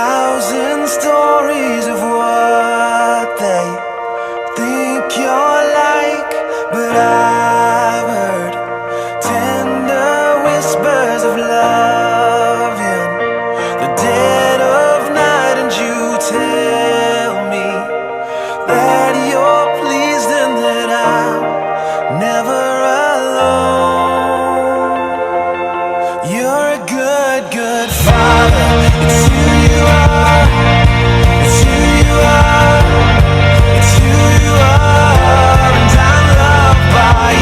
thousand stories of what they think you're like, but I've heard tender whispers of love in the dead of night, and you tell me that you're pleased and that I'm never alone. You're a good, good father. It's who you are. It's who you are. It's who you are. And I'm loved by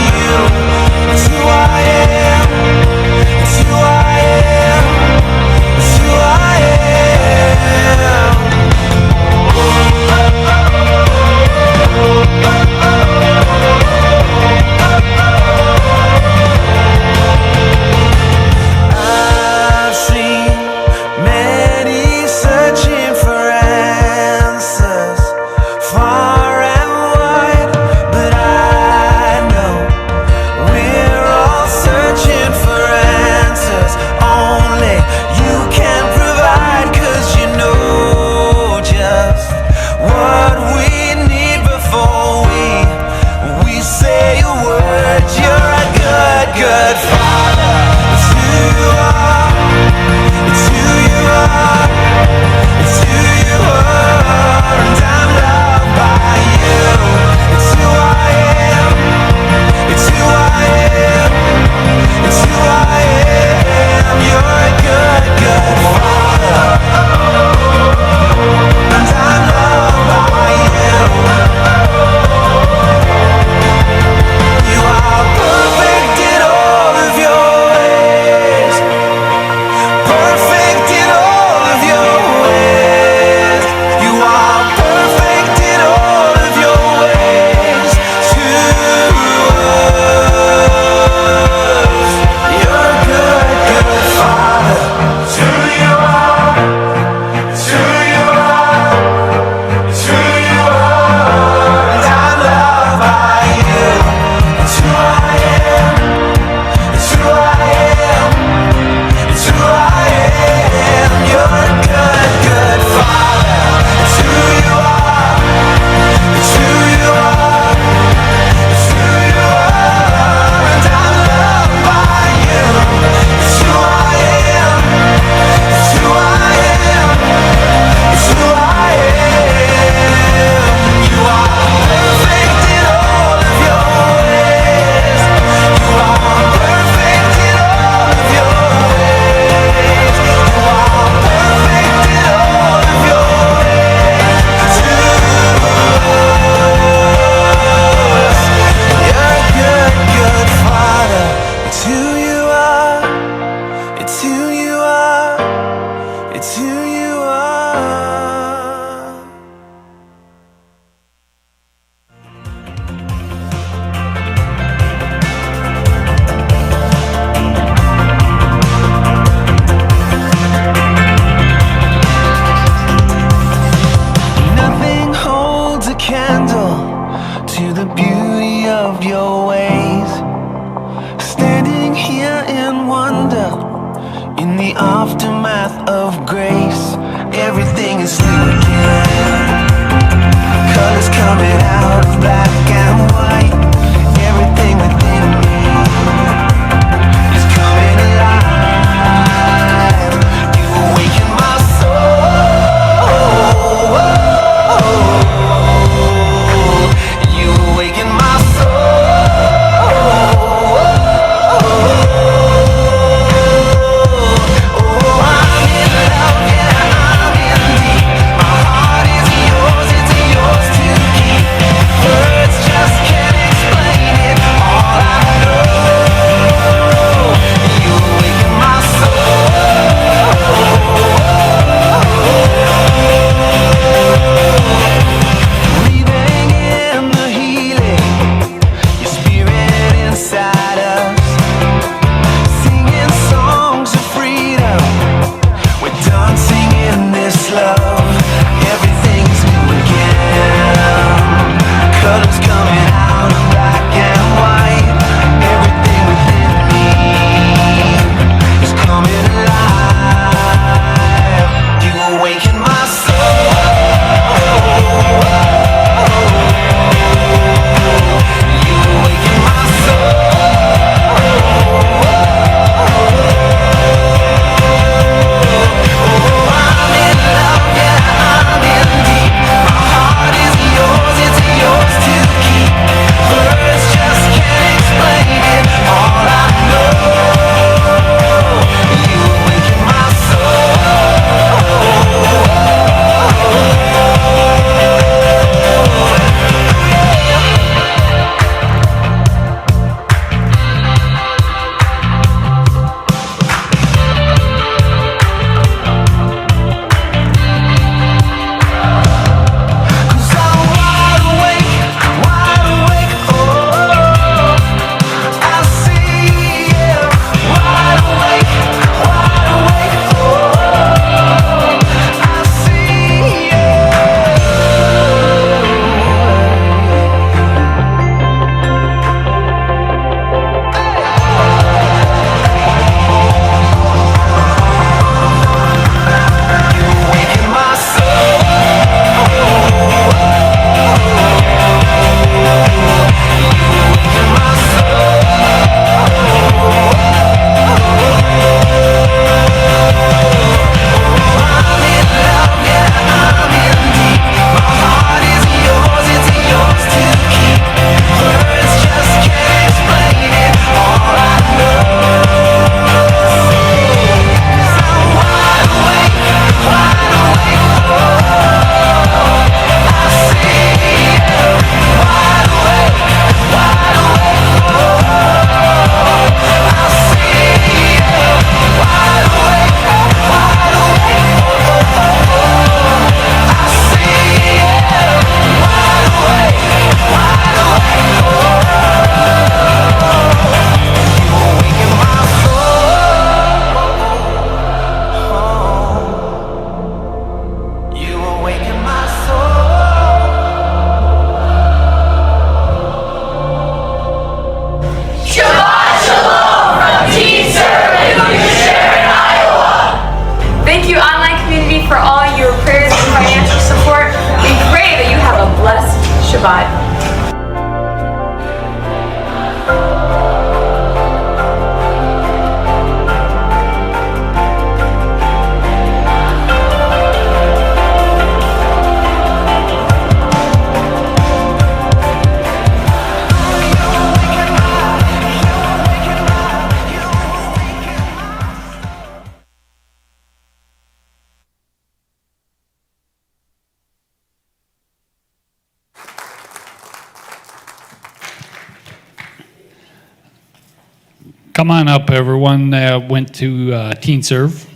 Come on up, everyone that went to Teen Serve.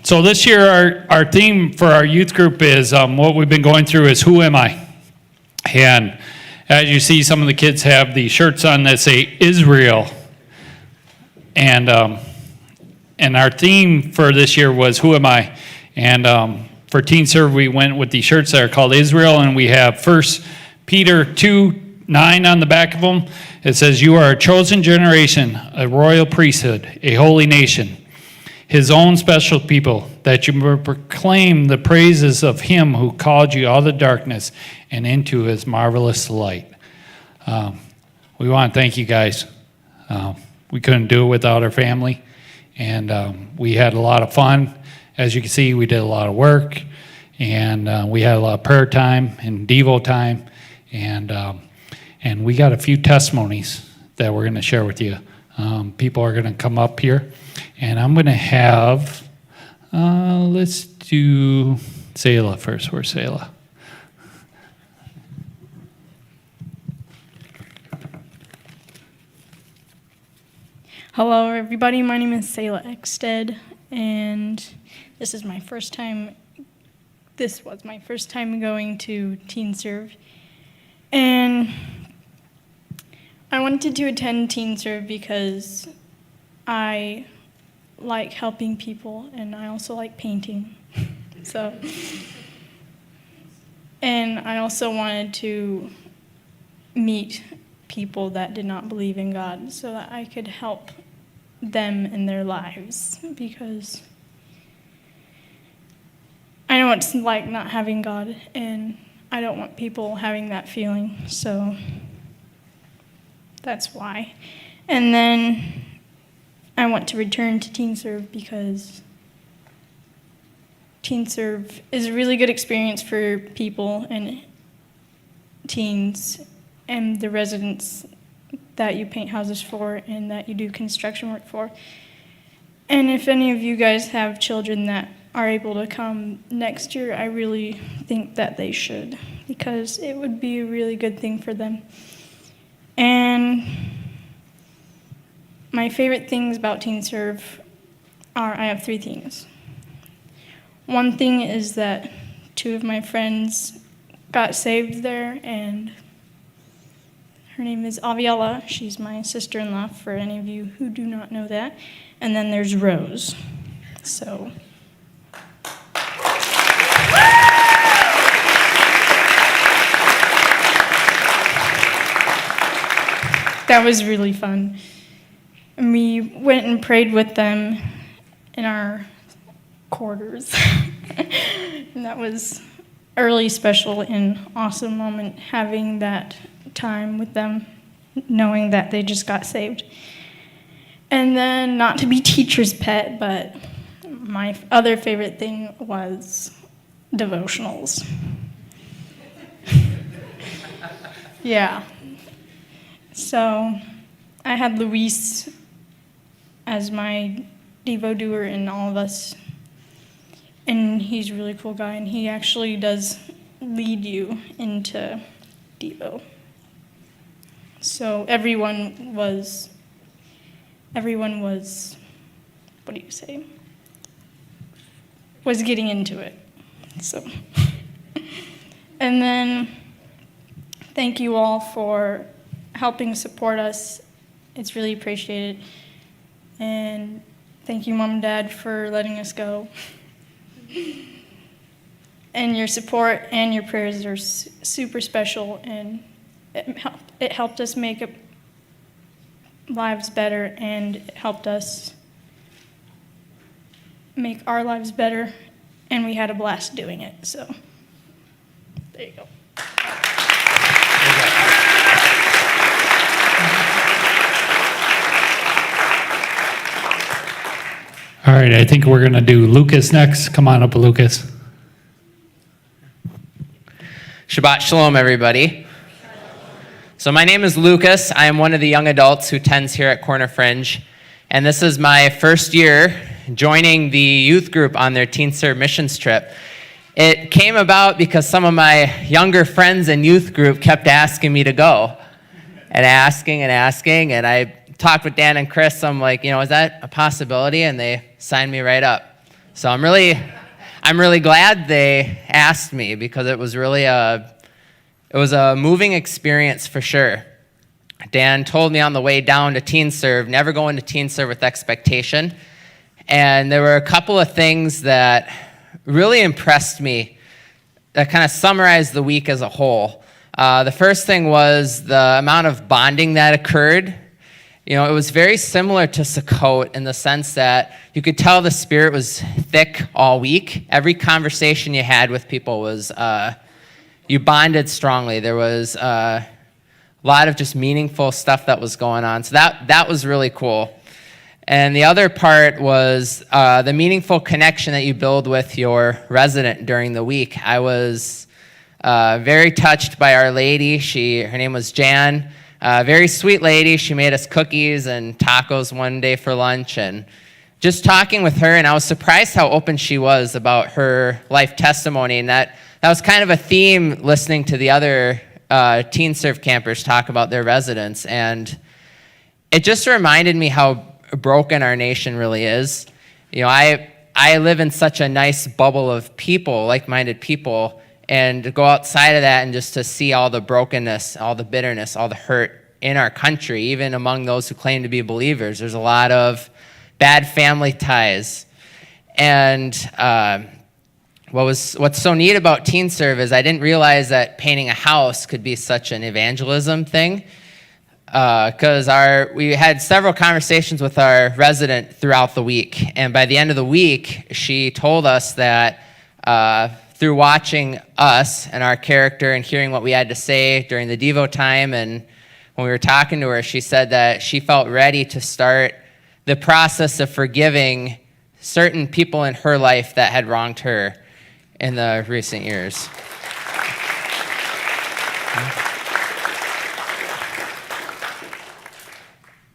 So this year, our theme for our youth group is what we've been going through is Who Am I? And as you see, some of the kids have the shirts on that say Israel. And our theme for this year was Who Am I? And for Teen Serve, we went with the shirts that are called Israel, and we have 1 Peter 2:9 on the back of them. It says, "You are a chosen generation, a royal priesthood, a holy nation, his own special people, that you may proclaim the praises of him who called you out of the darkness and into his marvelous light." We want to thank you guys. We couldn't do it without our family, and we had a lot of fun. As you can see, we did a lot of work, and we had a lot of prayer time and Devo time, and we got a few testimonies that we're going to share with you. People are going to come up here, and I'm going to have, let's do Selah first. Where's Selah? Hello, everybody. My name is Selah Ekstead, and this was my first time going to Teen Serve. And I wanted to attend Teen Serve because I like helping people, and I also like painting. And I also wanted to meet people that did not believe in God so that I could help them in their lives, because I know it's like not having God, and I don't want people having that feeling, so that's why. And then I want to return to Teen Serve because Teen Serve is a really good experience for people and teens and the residents that you paint houses for and that you do construction work for. And if any of you guys have children that are able to come next year, I really think that they should, because it would be a really good thing for them. And my favorite things about Teen Serve are, I have 3 things. One thing is that 2 of my friends got saved there, and her name is Aviella. She's my sister-in-law, for any of you who do not know that. And then there's Rose. So that was really fun. And we went and prayed with them in our quarters. And that was a really special and awesome moment, having that time with them, knowing that they just got saved. And then, not to be teacher's pet, but my other favorite thing was devotionals. Yeah. So I had Luis as my Devo doer and all of us, and he's a really cool guy, and he actually does lead you into Devo. So everyone was, what do you say? Was getting into it. So, and then thank you all for helping support us. It's really appreciated. And thank you, Mom and Dad, for letting us go. And your support and your prayers are super special, and it helped us make lives better, and it helped us make our lives better, and we had a blast doing it. So there you go. All right, I think we're going to do Lucas next. Come on up, Lucas. Shabbat Shalom, everybody. So my name is Lucas. I am one of the young adults who attends here at Corner Fringe, and this is my first year joining the youth group on their Teen Serve missions trip. It came about because some of my younger friends in youth group kept asking me to go and asking, and I talked with Dan and Chris. I'm like, is that a possibility? And they signed me right up. So I'm really glad they asked me, because it was really a moving experience for sure. Dan told me on the way down to Teen Serve, never go into Teen Serve with expectation. And there were a couple of things that really impressed me that kind of summarized the week as a whole. The first thing was the amount of bonding that occurred. It was very similar to Sukkot in the sense that you could tell the spirit was thick all week. Every conversation you had with people was, you bonded strongly. There was a lot of just meaningful stuff that was going on. So that was really cool. And the other part was the meaningful connection that you build with your resident during the week. I was very touched by Our Lady. Her name was Jan. Very sweet lady. She made us cookies and tacos one day for lunch, and just talking with her, and I was surprised how open she was about her life testimony, and that was kind of a theme listening to the other Teen Serve campers talk about their residents, and it just reminded me how broken our nation really is. I live in such a nice bubble of people, like-minded people, and to go outside of that and just to see all the brokenness, all the bitterness, all the hurt in our country, even among those who claim to be believers. There's a lot of bad family ties. And what's so neat about Teen Serve is I didn't realize that painting a house could be such an evangelism thing, because we had several conversations with our resident throughout the week. And by the end of the week, she told us that through watching us and our character and hearing what we had to say during the Devo time, and when we were talking to her, she said that she felt ready to start the process of forgiving certain people in her life that had wronged her in the recent years.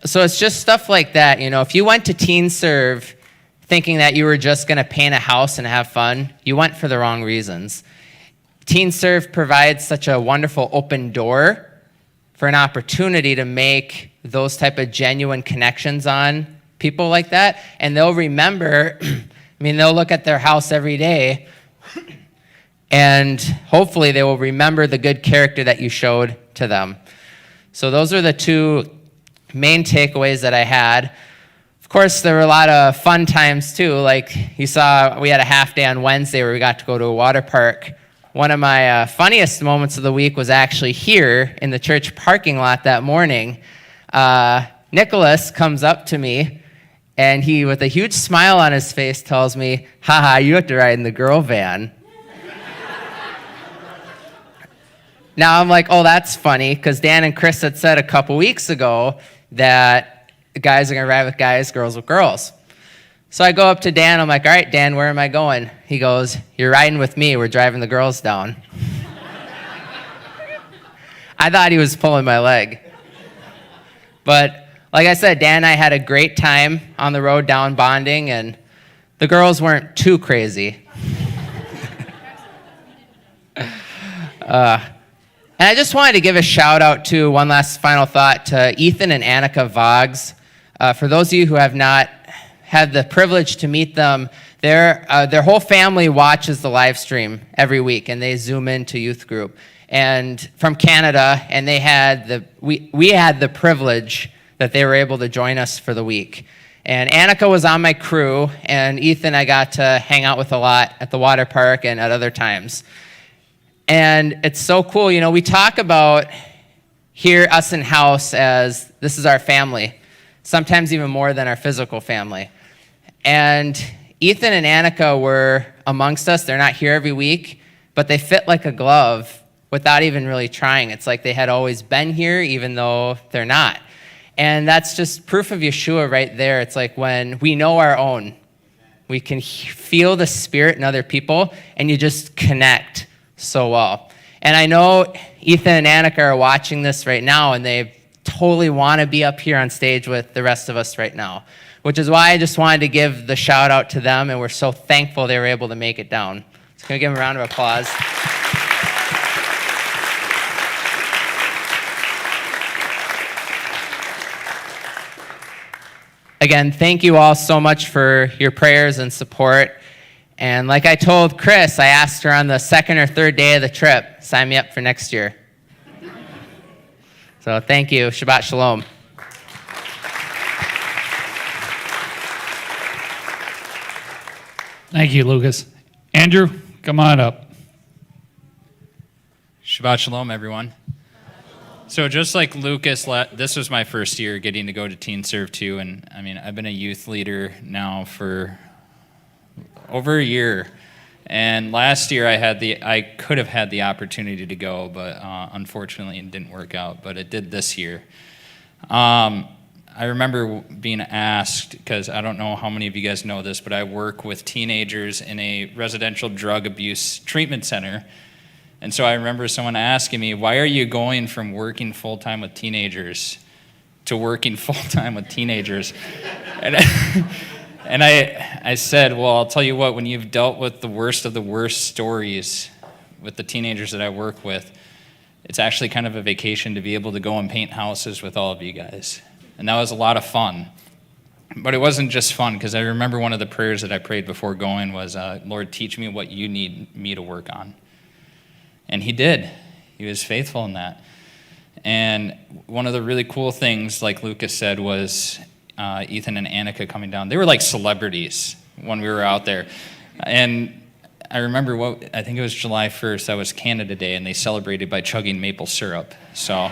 So it's just stuff like that. If you went to Teen Serve thinking that you were just going to paint a house and have fun, you went for the wrong reasons. Teen Serve provides such a wonderful open door for an opportunity to make those type of genuine connections on people like that, and they'll remember, they'll look at their house every day, and hopefully they will remember the good character that you showed to them. So those are the two main takeaways that I had. Of course, there were a lot of fun times too. Like you saw, we had a half day on Wednesday where we got to go to a water park. One of my funniest moments of the week was actually here in the church parking lot that morning. Nicholas comes up to me, and he, with a huge smile on his face, tells me, "Haha, you have to ride in the girl van." Now I'm like, oh, that's funny, because Dan and Chris had said a couple weeks ago that guys are going to ride with guys, girls with girls. So I go up to Dan. I'm like, all right, Dan, where am I going? He goes, "You're riding with me. We're driving the girls down." I thought he was pulling my leg. But like I said, Dan and I had a great time on the road down bonding, and the girls weren't too crazy. And I just wanted to give a shout out to, one last final thought, to Ethan and Annika Voggs. For those of you who have not had the privilege to meet them, their whole family watches the live stream every week, and they Zoom into youth group. And from Canada, and we had the privilege that they were able to join us for the week. And Annika was on my crew, and Ethan I got to hang out with a lot at the water park and at other times. And it's so cool. We talk about here, us in house, as this is our family, sometimes even more than our physical family. And Ethan and Annika were amongst us. They're not here every week, but they fit like a glove without even really trying. It's like they had always been here, even though they're not. And that's just proof of Yeshua right there. It's like when we know our own, we can feel the Spirit in other people, and you just connect so well. And I know Ethan and Annika are watching this right now, and they totally want to be up here on stage with the rest of us right now, which is why I just wanted to give the shout out to them, and we're so thankful they were able to make it down. So can we give him a round of applause? Again, thank you all so much for your prayers and support. And like I told Chris, I asked her on the second or third day of the trip, sign me up for next year. So thank you. Shabbat Shalom. Thank you, Lucas. Andrew, come on up. Shabbat Shalom, everyone. So just like Lucas, this was my first year getting to go to Teen Serve 2, and I mean, I've been a youth leader now for over a year. And last year I could have had the opportunity to go, but unfortunately it didn't work out, but it did this year. I remember being asked, because I don't know how many of you guys know this, but I work with teenagers in a residential drug abuse treatment center. And so I remember someone asking me, why are you going from working full-time with teenagers to working full-time with teenagers? And I said, well, I'll tell you what, when you've dealt with the worst of the worst stories with the teenagers that I work with, it's actually kind of a vacation to be able to go and paint houses with all of you guys. And that was a lot of fun. But it wasn't just fun, because I remember one of the prayers that I prayed before going was, Lord, teach me what you need me to work on. And he did. He was faithful in that. And one of the really cool things, like Lucas said, was Ethan and Annika coming down. They were like celebrities when we were out there. And I remember I think it was July 1st, that was Canada Day, and they celebrated by chugging maple syrup. So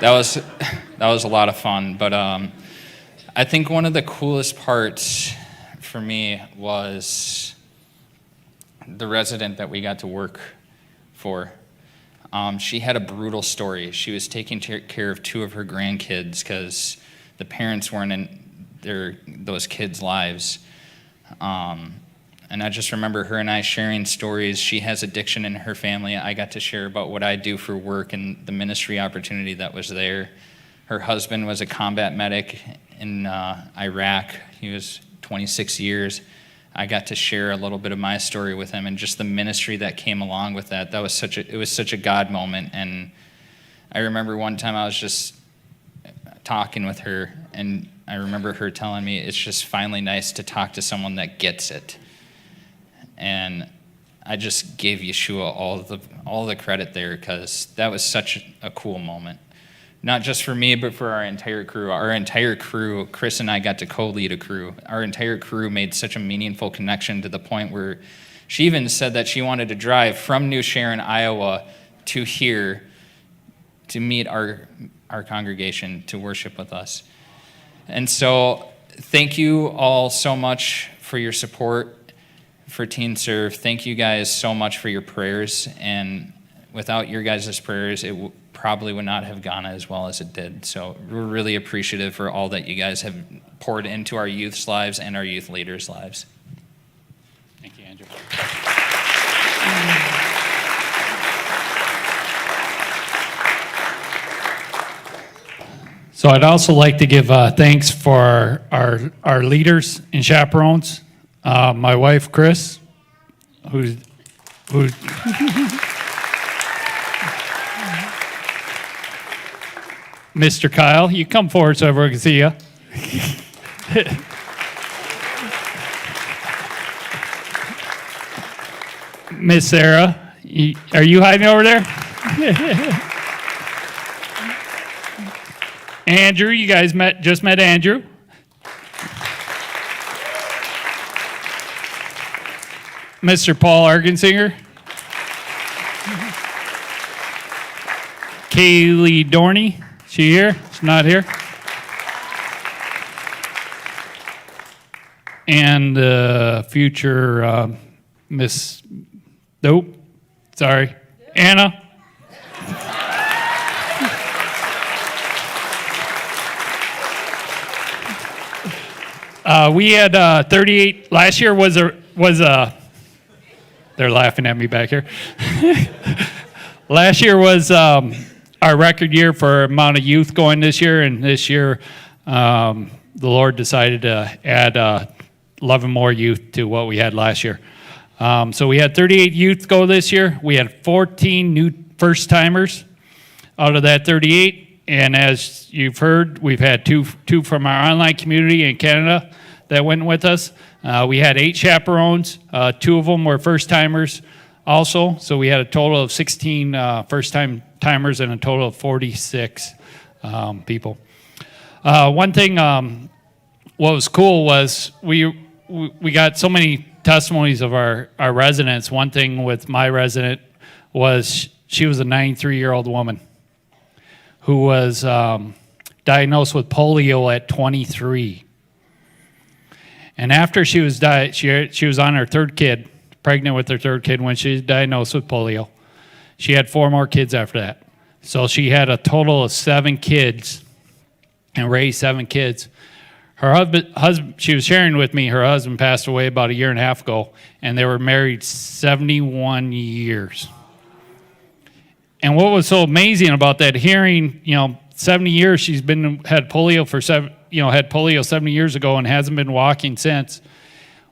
that was a lot of fun. But I think one of the coolest parts for me was the resident that we got to work for. She had a brutal story. She was taking care of two of her grandkids because the parents weren't in those kids' lives. And I just remember her and I sharing stories. She has addiction in her family. I got to share about what I do for work and the ministry opportunity that was there. Her husband was a combat medic in Iraq. He was 26 years. I got to share a little bit of my story with him and just the ministry that came along with that. It was such a God moment. And I remember one time I was just talking with her, and I remember her telling me it's just finally nice to talk to someone that gets it. And I just gave Yeshua all the credit there, because that was such a cool moment. Not just for me, but for our entire crew. Our entire crew, Chris and I got to co-lead a crew. Our entire crew made such a meaningful connection to the point where she even said that she wanted to drive from New Sharon, Iowa to here to meet our congregation to worship with us. And so thank you all so much for your support for Teen Serve. Thank you guys so much for your prayers. And without your guys' prayers, it probably would not have gone as well as it did. So we're really appreciative for all that you guys have poured into our youth's lives and our youth leaders' lives. Thank you, Andrew. So I'd also like to give thanks for our leaders and chaperones. My wife, Chris, who's Mr. Kyle, you come forward so everyone can see you. Miss Sarah, are you hiding over there? Andrew, you guys just met Andrew. Mr. Paul Argensinger. Kaylee Dorney. She here? She's not here. And future Miss Dope. Sorry. Anna. We had 38. Last year was a. They're laughing at me back here. Last year was our record year for amount of youth going this year, and this year the Lord decided to add 11 more youth to what we had last year. So we had 38 youth go this year. We had 14 new first-timers out of that 38. And as you've heard, we've had two from our online community in Canada that went with us. We had 8 chaperones. 2 of them were first-timers also. So we had a total of 16 first-timers and a total of 46 people. One thing, what was cool was we got so many testimonies of our residents. One thing with my resident was she was a 93-year-old woman who was diagnosed with polio at 23. And after she was she was on her 3rd kid, pregnant with her 3rd kid when she was diagnosed with polio. She had 4 more kids after that. So she had a total of 7 kids and raised 7 kids. Her husband, she was sharing with me, her husband passed away about 1.5 years ago, and they were married 71 years. And what was so amazing about that, hearing, 70 years she's had polio for had polio 70 years ago and hasn't been walking since.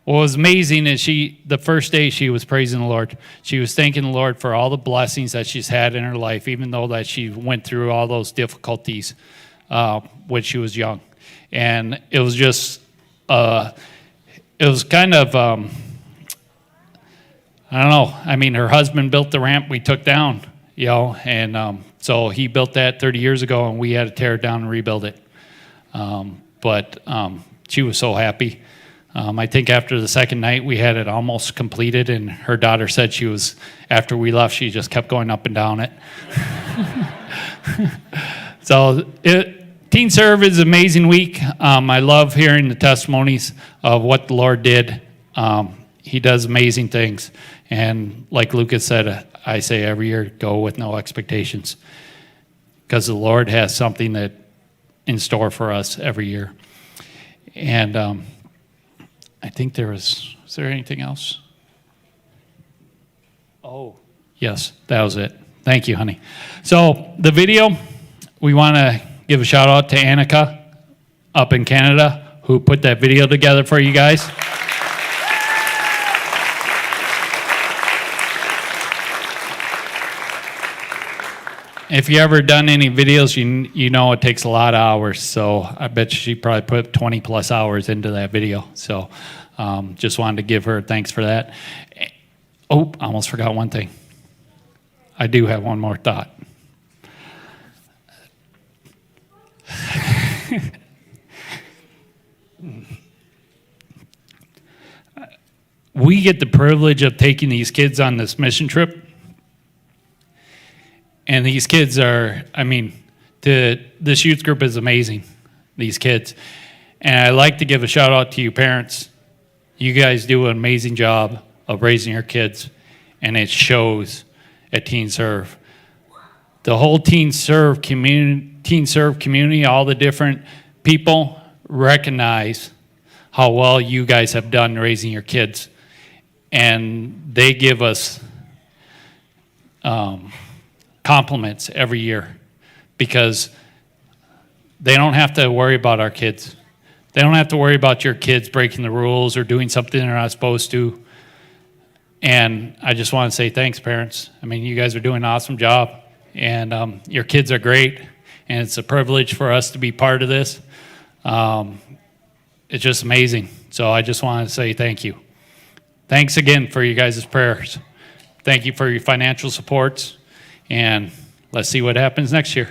What was amazing is the first day she was praising the Lord. She was thanking the Lord for all the blessings that she's had in her life, even though that she went through all those difficulties when she was young. And it was just, it was kind of, I don't know. I mean, her husband built the ramp we took down, and so he built that 30 years ago, and we had to tear it down and rebuild it. But she was so happy. I think after the second night, we had it almost completed, and her daughter said after we left, she just kept going up and down it. So Teen Serve is an amazing week. I love hearing the testimonies of what the Lord did. He does amazing things. And like Lucas said, I say every year, go with no expectations. Because the Lord has something that in store for us every year. And I think is there anything else? Oh, yes, that was it. Thank you, honey. So the video, we want to give a shout out to Annika up in Canada who put that video together for you guys. If you ever done any videos, you know it takes a lot of hours. So I bet she probably put 20 plus hours into that video. So just wanted to give her thanks for that. Oh, I almost forgot one thing. I do have one more thought. We get the privilege of taking these kids on this mission trip. And these kids this youth group is amazing, these kids. And I like to give a shout out to you parents. You guys do an amazing job of raising your kids, and it shows at Teen Serve. The whole Teen Serve community, all the different people recognize how well you guys have done raising your kids. And they give us compliments every year because they don't have to worry about our kids. They don't have to worry about your kids breaking the rules or doing something they're not supposed to. And I just want to say thanks, parents. I mean, you guys are doing an awesome job, and your kids are great, and it's a privilege for us to be part of this. It's just amazing. So I just want to say thank you. Thanks again for you guys' prayers. Thank you for your financial supports. And let's see what happens next year.